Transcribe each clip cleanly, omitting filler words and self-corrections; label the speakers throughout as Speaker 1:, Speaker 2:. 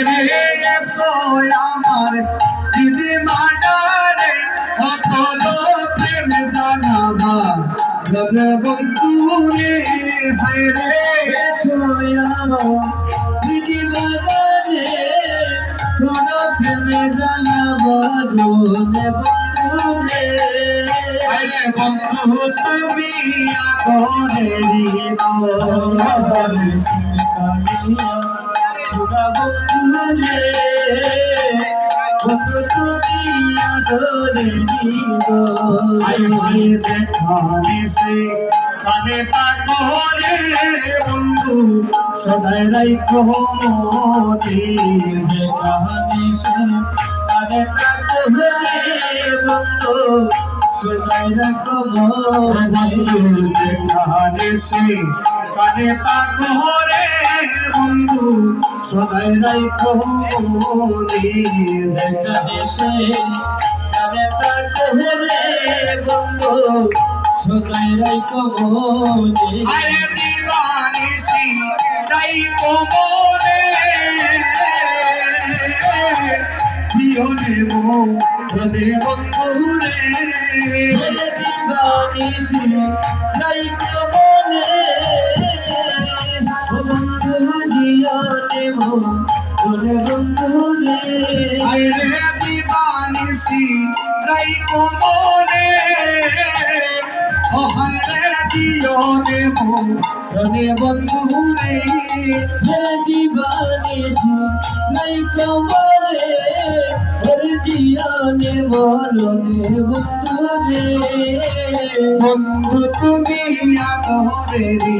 Speaker 1: রে সোয় আমার দিদি মাজারে কত প্রেম জানাবা বন্ধু রে হায় রে সোয় আমার দিদি মাজারে কত প্রেম জানাবা বন্ধু রে আরে বন্ধু তুমি আদরেরি বন্ধু তুমি আদরেরি আই দেখানে সে কানে পাকরে বন্ধু সদাই রাইখো মনে দেখানে সে কানে পাকরে বন্ধু সদাই রাইখো মনে দেখানে সে কানে পাকরে বন্ধু সদাই রাইখো মনে দেখানে সে কানে পাকরে বন্ধু সদাই রাইখো মনে আরে দিবানিসি রাইখো মনে দিওনে মনে বন্ধু রে দিবানিসি রাইখো মনে বন্ধু দিওনে মনে বন্ধু রে আরে দিবানিসি রাইখো মনে দিওনে মনে বন্ধু রে দিবানে নাই কমনে দিওনে মনে বন্ধু রে বন্ধু তুমি আদরেরি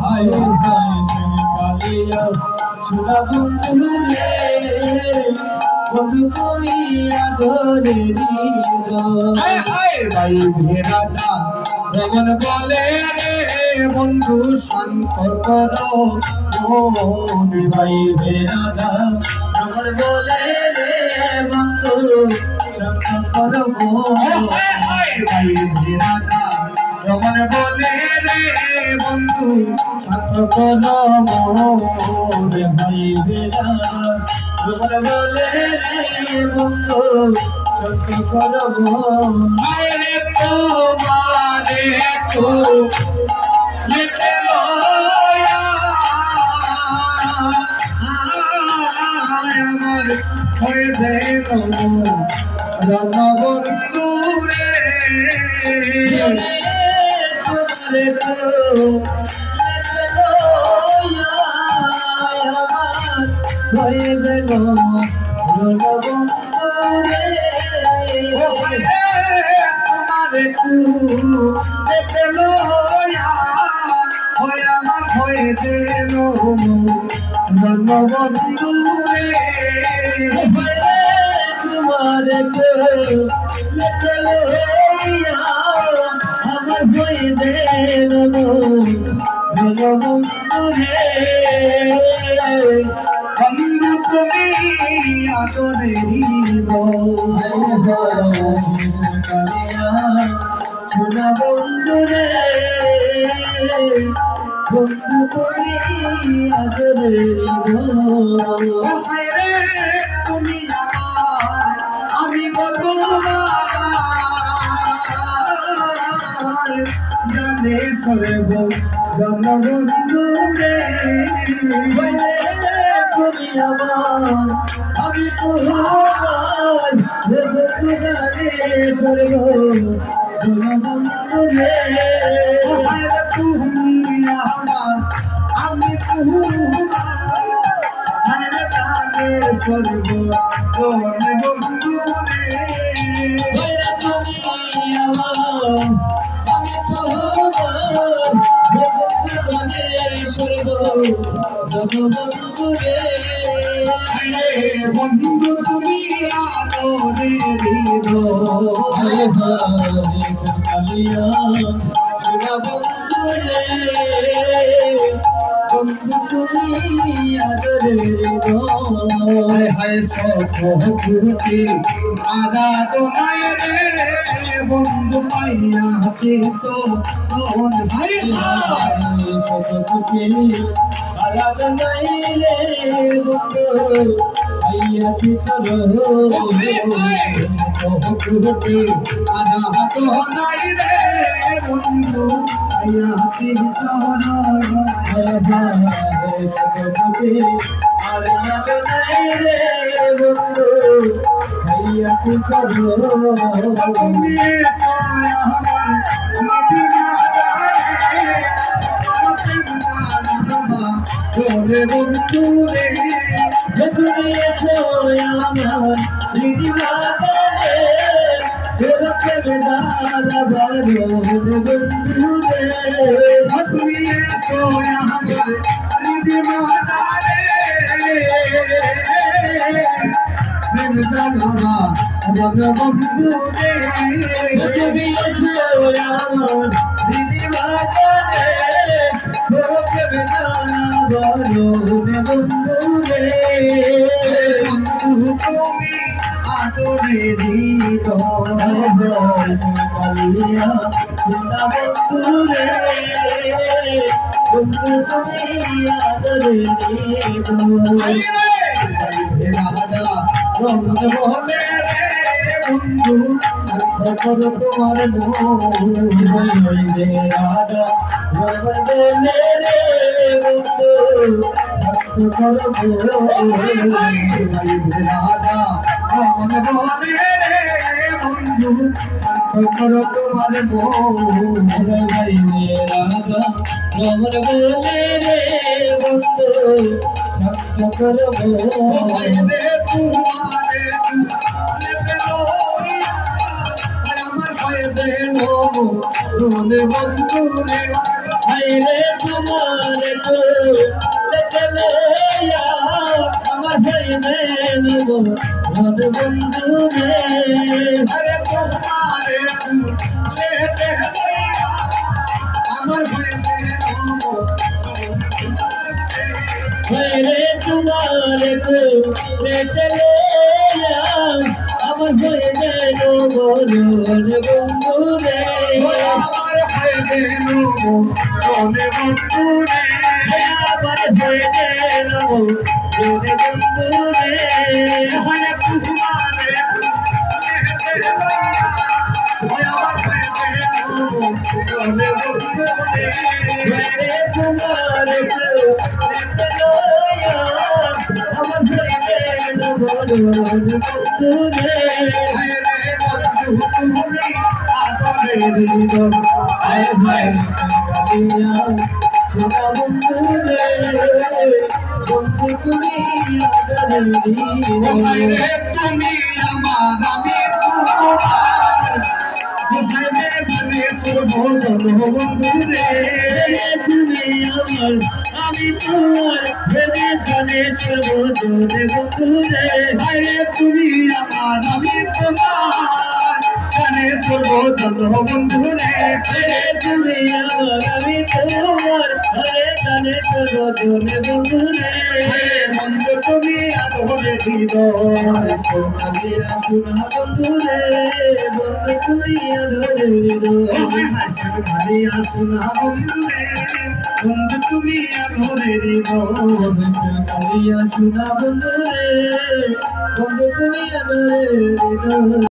Speaker 1: হায় কালিয়া সুরা বন্ধু রে বন্ধু তুমি আদরেরি হায় হায় ভাই ভেরাদা রমন বলে রে বন্ধু শান্ত করো মনে ভাই ভেরাদা রমন বলে রে বন্ধু শান্ত করো মনে ভাই ভেরাদা রমন বলে রে বন্ধু শান্ত করো মনে ভাই ভেরাদা রমন বলে রে বন্ধু শান্ত করো মনে তোমারে তো লেতে লয়া আমার হয়ে যেন রণবন্ধু রে তোমারে তো লেতে লয়া আমার হয়ে যেন রণবন্ধু রে তোমারে তু দেখে লয়া হয়ে আমার হয়ে যেন বন্ধু রে তোমারে তু দেখে লয়া আমার হয়ে যেন বন্ধু রে বন্ধু তুমি আদরেরি সুরা বন্ধু রে বন্ধু তুমি আদরেরি রে তুমি আমার আমি তোমার জানে সর্ব জনবন্ধু রে তুমি আমার আমি তোমার বন্ধু জানে সর্ব জনবন্ধু রে তুমি আমার আমি তোমার জানে সর্ব জনবন্ধু রে তুমি আমার আমি তোমার বন্ধু জানে সর্ব জনবন্ধু রে বন্ধু তুমি আদরেরি কালিয়া সুরা বন্ধু রে বন্ধু তুমি আদরেরি হায় হায় সখী আরাধনায় রে বন্ধু পাইয়া হাসিছো ভাই ভাই সখী আরাধনাই রে বন্ধু আইয়াছি চলো কুটি আরাধনাই রে বন্ধু আইয়াছি চলো কুটি আরাধনাই রে বন্ধু আইয়াছি চলো তুমি সোয়া আমার মদিনা বলে বন্ধু রে তুমি সোয়া আমার মদিনা রে তোর প্রেম ডালা বলো বন্ধু রে তুমি সোয়া আমার মদিনা রে প্রেম ডালা বলো বন্ধু রে তুমি সোয়া আমার মদিনা রে তোর প্রেম ডালা বলো বন্ধু রে বন্ধু তুমি আদরে দিলিয়া বন্ধু রে বন্ধু তুমি আদরে বলে রে বন্ধু শান্ত করো তোমার রে রাধা বলে রে বন্ধু শান্ত করো রাধা বলে রে বন্ধু শান্ত করো তোমার রাধা বলে রে বন্ধু শান্ত করো রে তোমারে বন্ধু রে রে তোমারে আমার বন্ধু রে আরে তোমারে আমার রে তোমারে আমার বন্ধু রে আমার বন্ধু রে আমার বন্ধু রে আমার তোমারে আমার বন্ধু রে তোমারে বন্ধু রে তুমি আদরে দিদো আয় ভাই বন্ধু রে বন্ধু তুমি আদরে দিদো তুমি আমার আমি তোমার বন্ধু রে তুমি আমার আমি তোমার বন্ধু রে তুমি আমার আমি তোমার কানে সর্বজন বন্ধু রে তুমি আমার আমি তোমার কানে সর্বজন বন্ধু রে বন্ধু তুমি আদরে হৃদয় সোনালিয়া সোনা বন্ধু রে বন্ধু তুমি আদরে হৃদয় সোনালিয়া সোনা বন্ধু রে বন্ধু তুমি আদরে হৃদয় সোনালিয়া সোনা বন্ধু রে বন্ধু তুমি আদরে হৃদয়।